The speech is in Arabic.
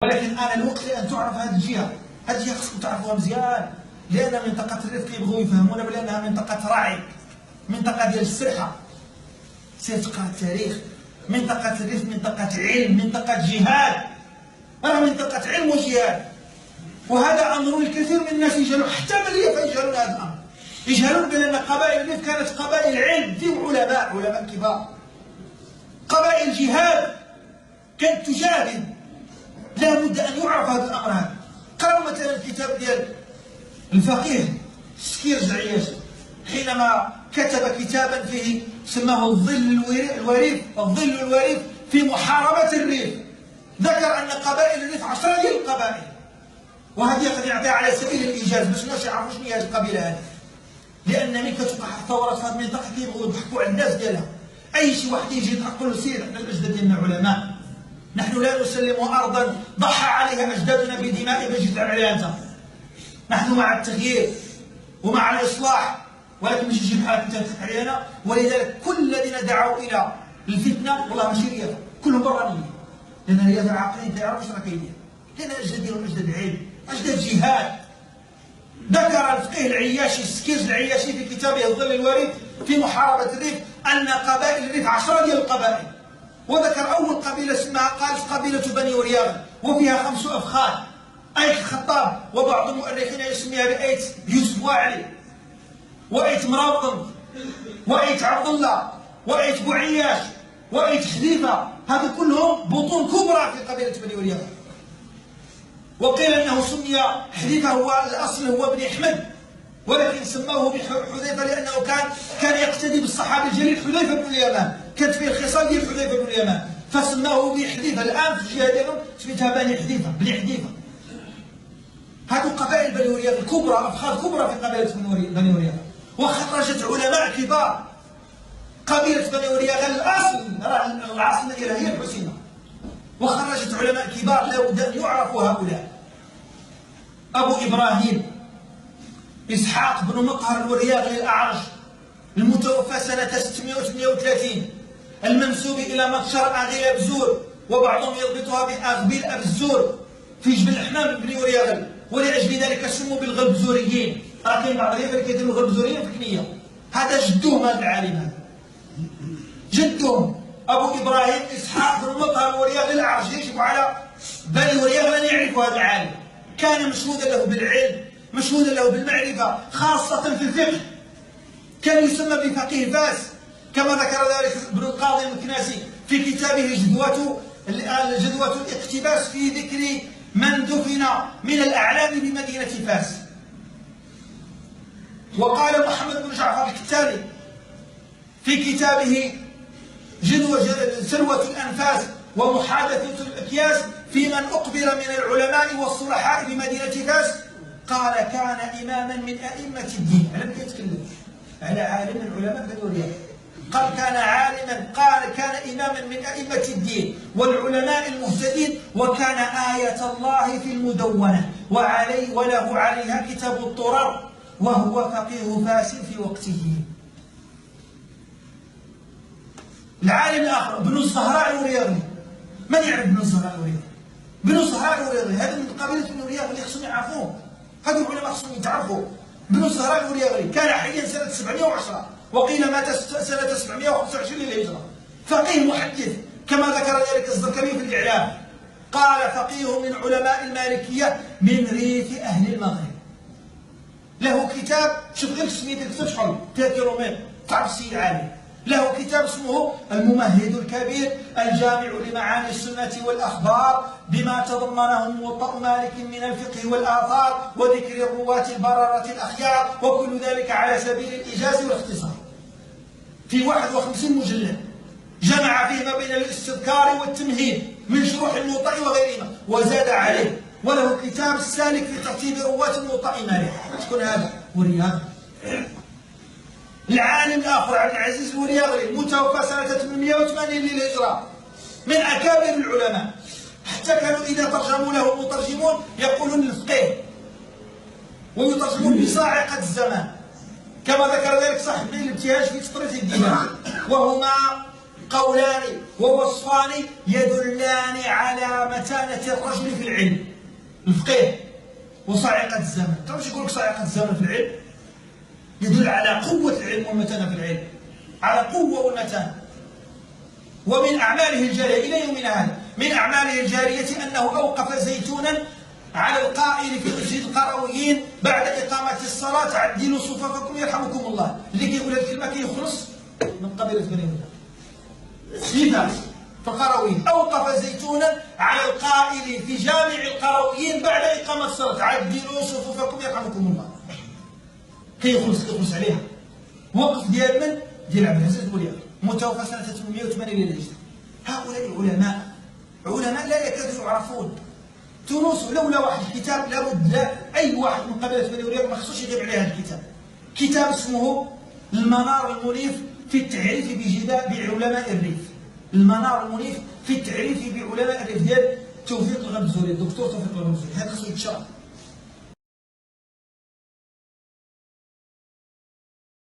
ولكن آن الوقت لأن تعرف هذه الجهة، هذه الجهة خصكم تعرفوها مزيان، لأن منطقة الرفق يبغوا يفهمونا بأنها منطقة رعي، منطقة ديال السرحة. سير تقرا التاريخ، منطقة الرفق منطقة علم، منطقة جهاد، راه منطقة علم وجهاد. وهذا أمر الكثير من الناس يجهلون، حتى من الريف يجهلون هذا الأمر، يجهلون بأن قبائل الريف كانت قبائل علم ذو علماء كبار، قبائل جهاد كانت تجاهد. لا بد أن يعرف هذا الأمر هذا. قرأوا مثلا الكتاب ديال الفقيه سكيرج عياشي حينما كتب كتابا فيه سماه الظل الوريف في محاربة الريف. ذكر أن قبائل الريف 10 ديال القبائل، وهذه قد يعطيها على سبيل الإيجاز باش الناس يعرفوا شنو هي هذه القبيلة هذه، لأن ملي كتوقع الثورات في هذه المنطقة كيبغوا يضحكوا على الناس ديالها. أي شي واحد يجي يقول له سير حنا الأجداد ديالنا علماء، نحن لا نسلم أرضا ضحى عليها أجدادنا بدماء باش تلعب عليها أنت. نحن مع التغيير ومع الإصلاح، ولكن ماشي شي بحال أنت تضحك علينا. ولذلك كل الذين دعوا إلى الفتنة والله ماشي رياضة، كلهم برانيين، لأن الرياضة العقلية ما يعرفوش راه كاين، لأن الأجداد ديالهم أجداد علم، أجداد جهاد. ذكر الفقيه العياشي سكيرج العياشي في كتابه الظل الوريد في محاربة الريف أن قبائل الريف 10 ديال القبائل، وذكر أول قبيلة اسمها قالت قبيلة بني ورياغ، وفيها 5 أفخاذ، آية الخطاب، وبعض المؤرخين يسميها بآية يوسف واعلي، وآية مرابط، وآية عبد الله، وآية بوعياش، وآية حذيفة. هذا كلهم بطون كبرى في قبيلة بني ورياغ. وقيل أنه سمي حذيفة هو الأصل هو بن أحمد، ولكن سموه بحذيفة لأنه كان يقتدي بالصحابي الجليل حذيفة بن اليمان، كانت فيه الخصال ديال حذيفة بن اليمان، فسماه بحذيفة. الآن في الجهة ديالهم سميتها بني حذيفة. هذو قبائل بني ورياغ الكبرى، أفخاذ كبرى في قبيلة بني ورياغ، وخرجت علماء كبار. قبيلة بني ورياغ الأصل راه العاصمة ديالها هي الحسينة، وخرجت علماء كبار لا بد أن يعرفوا هؤلاء. أبو إبراهيم إسحاق بن مطهر الورياغي الأعرج المتوفى سنة 638، المنسوب إلى مقشر أغيل بزور، وبعضهم يربطها بأغبيل أب الزور في جبل الحمام بن ورياغل، ولأجل ذلك سموا بالغلبزوريين. راه كاين بعض الريف اللي كيديروا الغلبزوريين في كنية، هذا جدهم هذا العالم هذا، جدهم أبو إبراهيم إسحاق بن مطهر الورياغي الأعرج. يجب على بني ورياغل أن يعرفوا هذا العالم، كان مشهودا له بالعلم، مشهودا له بالمعرفة، خاصة في الفقه، كان يسمى بفقيه فاس، كما ذكر ذلك ابن القاضي المكناسي في كتابه جدوة الاقتباس في ذكر من دفن من الأعلام بمدينة فاس. وقال محمد بن جعفر الكتابي في كتابه سلوة الأنفاس ومحادثة الأكياس في من أقبل من العلماء والصلحاء بمدينة فاس، قال كان إماما من أئمة الدين. لم يتكلم على عالم من علماء بني ورياغ، قال كان عالما، قال كان إماما من أئمة الدين والعلماء المهتدين، وكان آية الله في المدونة وله عليها كتاب الطرر، وهو فقيه فاس في وقته. العالم الآخر ابن الزهراء الورياغي، من يعرف ابن الزهراء الورياغي؟ ابن الزهراء الورياغي هذا من قبيلة بني ورياغ اللي خصهم يعرفوه، هذو العلماء خصهم يتعرفوا. ابن الزهراء الورياغي كان حيا سنة 710، وقيل مات سنة 725 للهجرة، فقيه محدث كما ذكر ذلك الزركري في الإعلام. قال فقيه من علماء المالكية من ريف أهل المغرب. له كتاب، شوف غير سميت الكتاب شحال 3 كيلومتر، تعرف السيد عالي. له كتاب اسمه الممهد الكبير الجامع لمعاني السنة والأخبار بما تضمنه موطأ مالك من الفقه والآثار وذكر الرواة البررة الأخيار، وكل ذلك على سبيل الإيجاز والاختصار، في 51 مجلد، جمع فيه ما بين الاستذكار والتمهيد من شروح الموطأ وغيرهما، وزاد عليه. وله كتاب السالك في ترتيب رواة الموطأ مالك. شكون هذا؟ ورياغ. العالم الآخر عبد العزيز الورياغي المتوفى سنة 880 للهجرة، من أكابر العلماء، حتى كانوا إذا ترجموا له المترجمون يقولون الفقيه، ويترجمون بصاعقة الزمان، كما ذكر ذلك صاحب الابتهاج في تطريز الدينار. وهما قولان ووصفان يدلان على متانة الرجل في العلم. الفقيه وصاعقة الزمن. تعرف شو يقول لك صاعقة الزمن في العلم؟ يدل على قوة العلم والمتانة في العلم، على قوة والمتانة. ومن أعماله الجارية إلى يومنا هذا، من أعماله الجارية أنه أوقف زيتونا على القائل في مسجد القرويين بعد إقامة الصلاة: عدلوا صفوفكم يرحمكم الله. اللي كيقول هذه الكلمة كيخلص من قبيلة بني هلال. في فاس في القرويين أوقف زيتونا على القائل في جامع القرويين بعد إقامة الصلاة: عدلوا صفوفكم يرحمكم الله. كيخلص عليها. وقف ديال من؟ ديال عبد العزيز بوليار، متوفى سنة 808 للهجرة. هؤلاء علماء لا يكادوا يعرفون. تونس لولا واحد الكتاب لابد لا أي واحد من قبيلة بني هلال ما خصوش يغيب عليه هذا الكتاب. كتاب اسمه المنار المنيف في التعريف بعلماء الريف. المنار المنيف في التعريف بعلماء الريف ديال توفيق الغمزوري، الدكتور توفيق الغمزوري. هذا خصو يتشرح.